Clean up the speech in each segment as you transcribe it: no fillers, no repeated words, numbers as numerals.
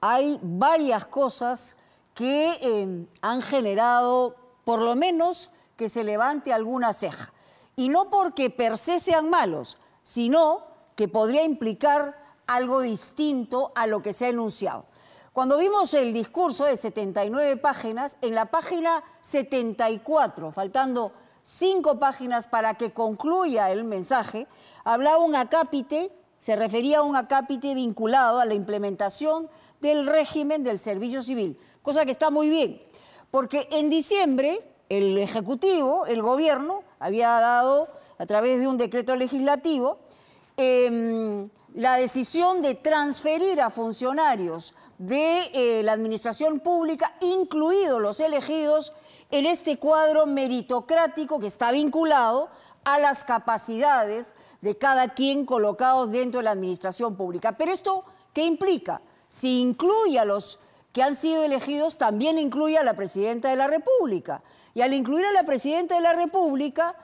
hay varias cosas que han generado, por lo menos, que se levante alguna ceja. Y no porque per se sean malos, sino que podría implicar algo distinto a lo que se ha enunciado. Cuando vimos el discurso de 79 páginas, en la página 74, faltando 5 páginas para que concluya el mensaje, hablaba un acápite, se refería a un acápite vinculado a la implementación del régimen del servicio civil, cosa que está muy bien, porque en diciembre el Ejecutivo, el Gobierno, había dado, a través de un decreto legislativo, la decisión de transferir a funcionarios de la administración pública, incluidos los elegidos, en este cuadro meritocrático que está vinculado a las capacidades de cada quien colocados dentro de la administración pública. Pero ¿esto qué implica? Si incluye a los que han sido elegidos, también incluye a la Presidenta de la República. Y al incluir a la Presidenta de la República,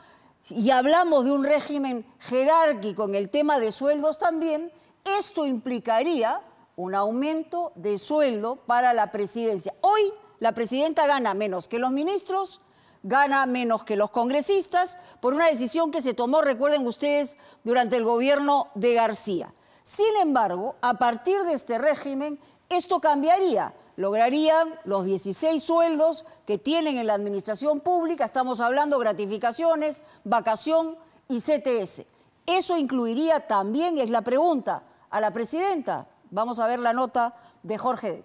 y hablamos de un régimen jerárquico en el tema de sueldos también, esto implicaría un aumento de sueldo para la presidencia. Hoy la presidenta gana menos que los ministros, gana menos que los congresistas, por una decisión que se tomó, recuerden ustedes, durante el gobierno de García. Sin embargo, a partir de este régimen, esto cambiaría. Lograrían los 16 sueldos que tienen en la administración pública, estamos hablando de gratificaciones, vacación y CTS. Eso incluiría también, es la pregunta, a la presidenta. Vamos a ver la nota de Jorge Det.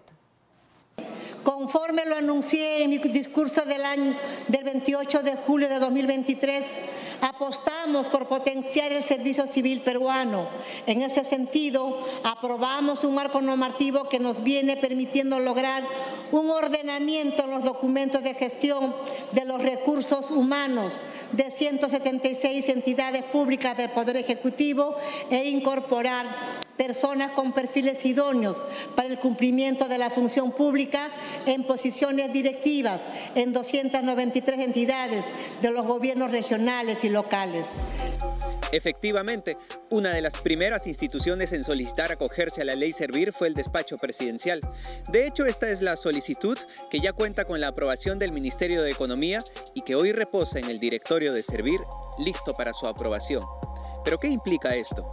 Conforme lo anuncié en mi discurso del 28 de julio de 2023, apostamos por potenciar el servicio civil peruano. En ese sentido, aprobamos un marco normativo que nos viene permitiendo lograr un ordenamiento en los documentos de gestión de los recursos humanos de 176 entidades públicas del Poder Ejecutivo e incorporar personas con perfiles idóneos para el cumplimiento de la función pública en posiciones directivas en 293 entidades de los gobiernos regionales y locales. Efectivamente, una de las primeras instituciones en solicitar acogerse a la Ley Servir fue el despacho presidencial. De hecho, esta es la solicitud que ya cuenta con la aprobación del Ministerio de Economía y que hoy reposa en el directorio de Servir, listo para su aprobación. ¿Pero qué implica esto?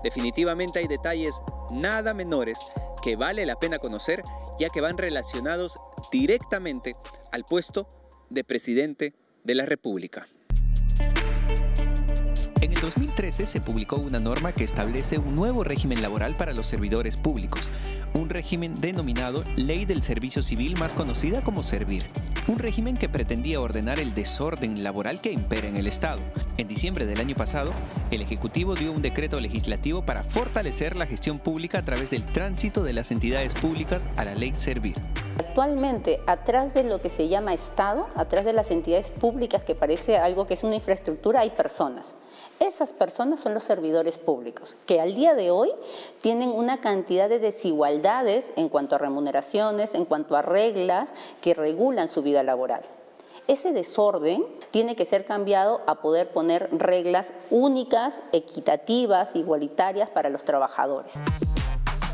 Definitivamente hay detalles nada menores que vale la pena conocer, ya que van relacionados directamente al puesto de presidente de la República. En el 2013 se publicó una norma que establece un nuevo régimen laboral para los servidores públicos, un régimen denominado Ley del Servicio Civil, más conocida como Servir, un régimen que pretendía ordenar el desorden laboral que impera en el Estado. En diciembre del año pasado, el Ejecutivo dio un decreto legislativo para fortalecer la gestión pública a través del tránsito de las entidades públicas a la Ley Servir. Actualmente, atrás de lo que se llama Estado, atrás de las entidades públicas, que parece algo que es una infraestructura, hay personas. Esas personas son los servidores públicos, que al día de hoy tienen una cantidad de desigualdades en cuanto a remuneraciones, en cuanto a reglas que regulan su vida laboral. Ese desorden tiene que ser cambiado a poder poner reglas únicas, equitativas, igualitarias para los trabajadores.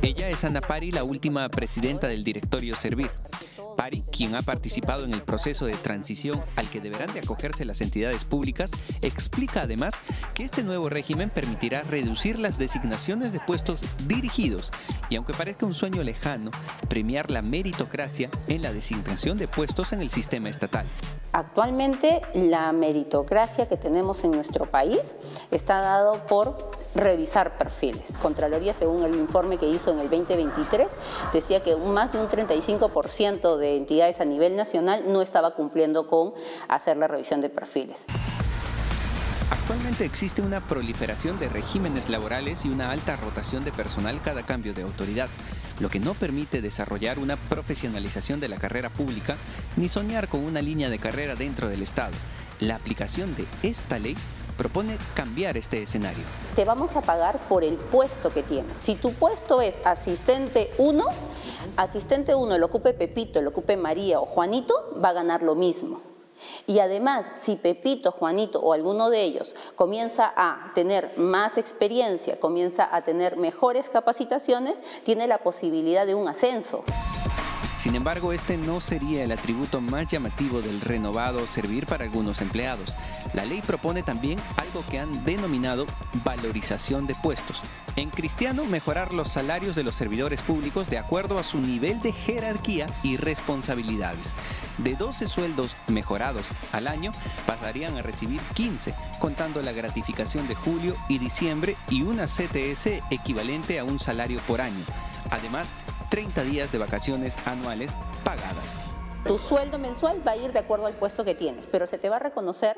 Ella es Ana Pari, la última presidenta del directorio Servir. Pari, quien ha participado en el proceso de transición al que deberán de acogerse las entidades públicas, explica además que este nuevo régimen permitirá reducir las designaciones de puestos dirigidos y, aunque parezca un sueño lejano, premiar la meritocracia en la designación de puestos en el sistema estatal. Actualmente la meritocracia que tenemos en nuestro país está dado por revisar perfiles. Contraloría, según el informe que hizo en el 2023, decía que más de un 35% de entidades a nivel nacional no estaba cumpliendo con hacer la revisión de perfiles. Actualmente existe una proliferación de regímenes laborales y una alta rotación de personal cada cambio de autoridad, lo que no permite desarrollar una profesionalización de la carrera pública ni soñar con una línea de carrera dentro del Estado. La aplicación de esta ley propone cambiar este escenario. Te vamos a pagar por el puesto que tienes. Si tu puesto es asistente 1, lo ocupe Pepito, lo ocupe María o Juanito, va a ganar lo mismo. Y además, si Pepito, Juanito o alguno de ellos comienza a tener más experiencia, comienza a tener mejores capacitaciones, tiene la posibilidad de un ascenso. Sin embargo, este no sería el atributo más llamativo del renovado servir para algunos empleados. La ley propone también algo que han denominado valorización de puestos. En cristiano, mejorar los salarios de los servidores públicos de acuerdo a su nivel de jerarquía y responsabilidades. De 12 sueldos mejorados al año, pasarían a recibir 15, contando la gratificación de julio y diciembre y una CTS equivalente a un salario por año. Además, 30 días de vacaciones anuales pagadas. Tu sueldo mensual va a ir de acuerdo al puesto que tienes, pero se te va a reconocer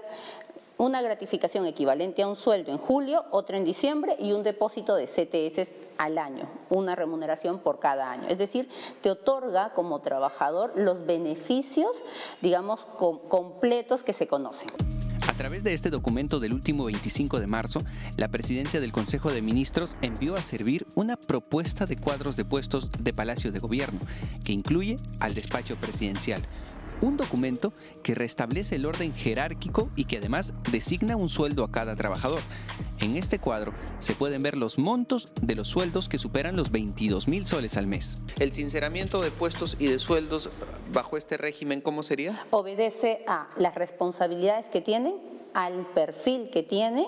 una gratificación equivalente a un sueldo en julio, otra en diciembre y un depósito de CTS al año, una remuneración por cada año. Es decir, te otorga como trabajador los beneficios, digamos, completos que se conocen. A través de este documento del último 25 de marzo, la Presidencia del Consejo de Ministros envió a servir una propuesta de cuadros de puestos de Palacio de Gobierno, que incluye al despacho presidencial. Un documento que restablece el orden jerárquico y que además designa un sueldo a cada trabajador. En este cuadro se pueden ver los montos de los sueldos que superan los 22.000 soles al mes. ¿El sinceramiento de puestos y de sueldos bajo este régimen cómo sería? Obedece a las responsabilidades que tienen, al perfil que tienen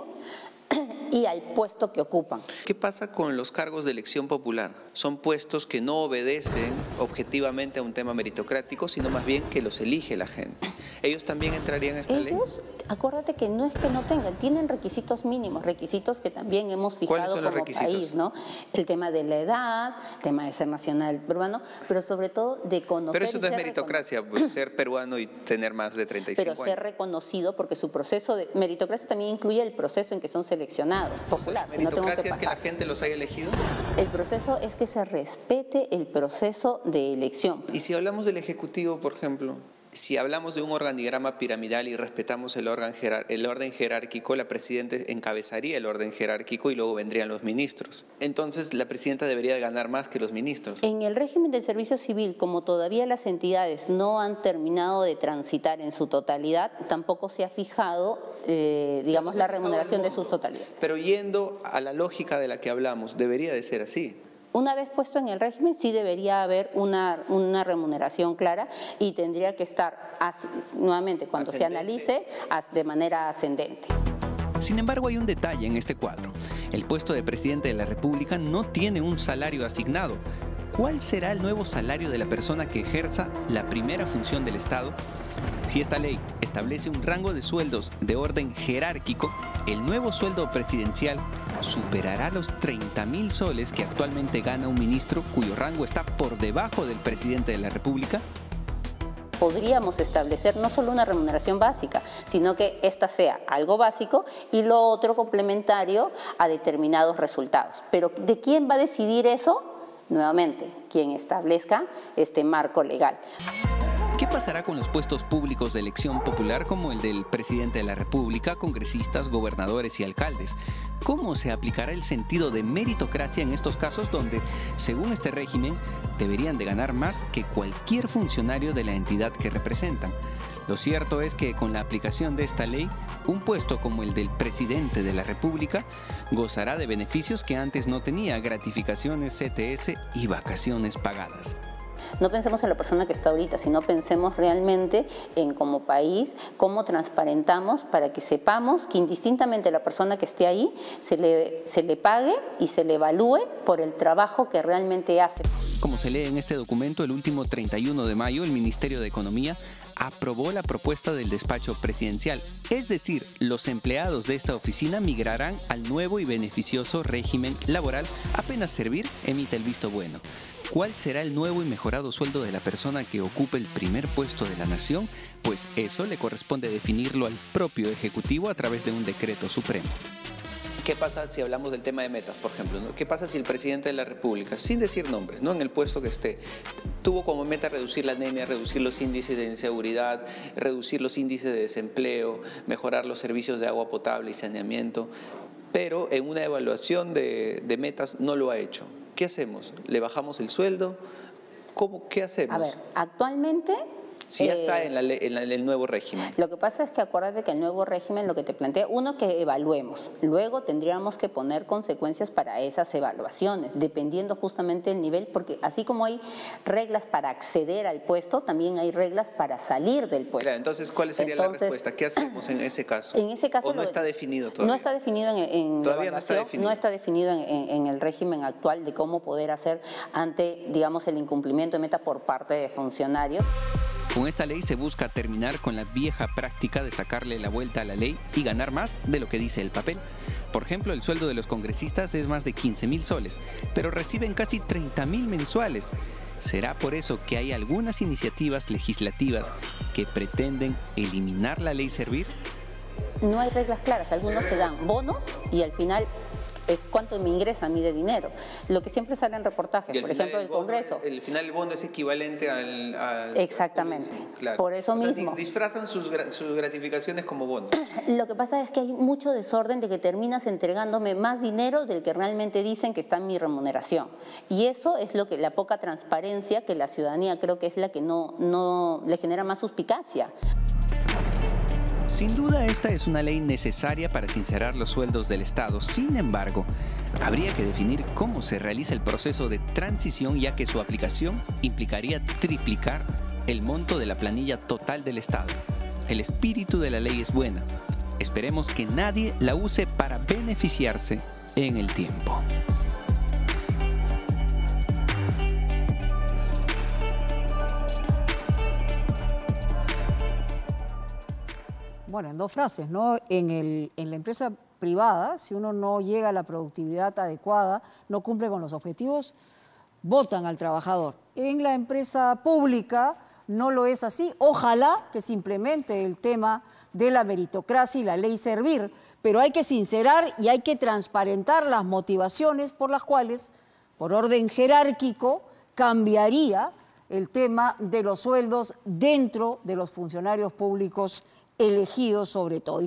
y al puesto que ocupan. ¿Qué pasa con los cargos de elección popular? Son puestos que no obedecen objetivamente a un tema meritocrático, sino más bien que los elige la gente. ¿Ellos también entrarían a esta ley? Ellos, acuérdate que no es que no tengan, tienen requisitos mínimos, requisitos que también hemos fijado como país, ¿no? El tema de la edad, el tema de ser nacional peruano, pero sobre todo de conocer. Pero eso no es meritocracia, pues, ser peruano y tener más de 35 años. Pero ser reconocido, porque su proceso de meritocracia también incluye el proceso en que son seleccionados. Popular, ¿La meritocracia es que la gente los haya elegido? El proceso es que se respete el proceso de elección. Y si hablamos del Ejecutivo, por ejemplo, si hablamos de un organigrama piramidal y respetamos el orden jerárquico, la presidenta encabezaría el orden jerárquico y luego vendrían los ministros. Entonces, la presidenta debería de ganar más que los ministros. En el régimen del servicio civil, como todavía las entidades no han terminado de transitar en su totalidad, tampoco se ha fijado, digamos, la remuneración de sus totalidades. Pero yendo a la lógica de la que hablamos, debería de ser así. Una vez puesto en el régimen, sí debería haber una remuneración clara y tendría que estar, nuevamente, cuando se analice, de manera ascendente. Sin embargo, hay un detalle en este cuadro. El puesto de presidente de la República no tiene un salario asignado. ¿Cuál será el nuevo salario de la persona que ejerza la primera función del Estado? Si esta ley establece un rango de sueldos de orden jerárquico, el nuevo sueldo presidencial superará los 30.000 soles que actualmente gana un ministro cuyo rango está por debajo del presidente de la República. Podríamos establecer no solo una remuneración básica, sino que esta sea algo básico y lo otro complementario a determinados resultados. Pero ¿de quién va a decidir eso? Nuevamente, quien establezca este marco legal. ¿Qué pasará con los puestos públicos de elección popular como el del presidente de la República, congresistas, gobernadores y alcaldes? ¿Cómo se aplicará el sentido de meritocracia en estos casos donde, según este régimen, deberían de ganar más que cualquier funcionario de la entidad que representan? Lo cierto es que con la aplicación de esta ley, un puesto como el del presidente de la República gozará de beneficios que antes no tenía, gratificaciones, CTS y vacaciones pagadas. No pensemos en la persona que está ahorita, sino pensemos realmente en como país, cómo transparentamos para que sepamos que indistintamente la persona que esté ahí se le pague y se le evalúe por el trabajo que realmente hace. Como se lee en este documento, el último 31 de mayo, el Ministerio de Economía aprobó la propuesta del despacho presidencial. Es decir, los empleados de esta oficina migrarán al nuevo y beneficioso régimen laboral apenas Servir emite el visto bueno. ¿Cuál será el nuevo y mejorado sueldo de la persona que ocupe el primer puesto de la nación? Pues eso le corresponde definirlo al propio Ejecutivo a través de un decreto supremo. ¿Qué pasa si hablamos del tema de metas, por ejemplo, ¿no? ¿Qué pasa si el presidente de la República, sin decir nombres, ¿no?, en el puesto que esté, tuvo como meta reducir la anemia, reducir los índices de inseguridad, reducir los índices de desempleo, mejorar los servicios de agua potable y saneamiento, pero en una evaluación de metas no lo ha hecho? ¿Qué hacemos? ¿Le bajamos el sueldo? ¿Qué hacemos? A ver, actualmente Si ya está en el nuevo régimen. Lo que pasa es que acuérdate que el nuevo régimen lo que te plantea, uno, que evaluemos, luego tendríamos que poner consecuencias para esas evaluaciones, dependiendo justamente del nivel, porque así como hay reglas para acceder al puesto, también hay reglas para salir del puesto. Claro, entonces, ¿cuál sería la respuesta? ¿Qué hacemos en ese caso? En ese caso, ¿O no está definido todavía? No está definido en todavía no está definido. No está definido en el régimen actual de cómo poder hacer ante, digamos, el incumplimiento de meta por parte de funcionarios. Con esta ley se busca terminar con la vieja práctica de sacarle la vuelta a la ley y ganar más de lo que dice el papel. Por ejemplo, el sueldo de los congresistas es más de 15.000 soles, pero reciben casi 30.000 mensuales. ¿Será por eso que hay algunas iniciativas legislativas que pretenden eliminar la ley Servir? No hay reglas claras, algunos se dan bonos y al final es cuánto me ingresa a mí de dinero. Lo que siempre sale en reportajes, por ejemplo, del Congreso. El final del bono es equivalente al exactamente. Claro. Por eso mismo. Sea, disfrazan sus gratificaciones como bonos. Lo que pasa es que hay mucho desorden de que terminas entregándome más dinero del que realmente dicen que está en mi remuneración. Y eso es lo que la poca transparencia que la ciudadanía creo que es la que no le genera más suspicacia. Sin duda, esta es una ley necesaria para sincerar los sueldos del Estado. Sin embargo, habría que definir cómo se realiza el proceso de transición, ya que su aplicación implicaría triplicar el monto de la planilla total del Estado. El espíritu de la ley es buena. Esperemos que nadie la use para beneficiarse en el tiempo. Bueno, en dos frases, ¿no? En la empresa privada, si uno no llega a la productividad adecuada, no cumple con los objetivos, botan al trabajador. En la empresa pública no lo es así. Ojalá que se implemente el tema de la meritocracia y la ley Servir, pero hay que sincerar y hay que transparentar las motivaciones por las cuales, por orden jerárquico, cambiaría el tema de los sueldos dentro de los funcionarios públicos elegidos sobre todo.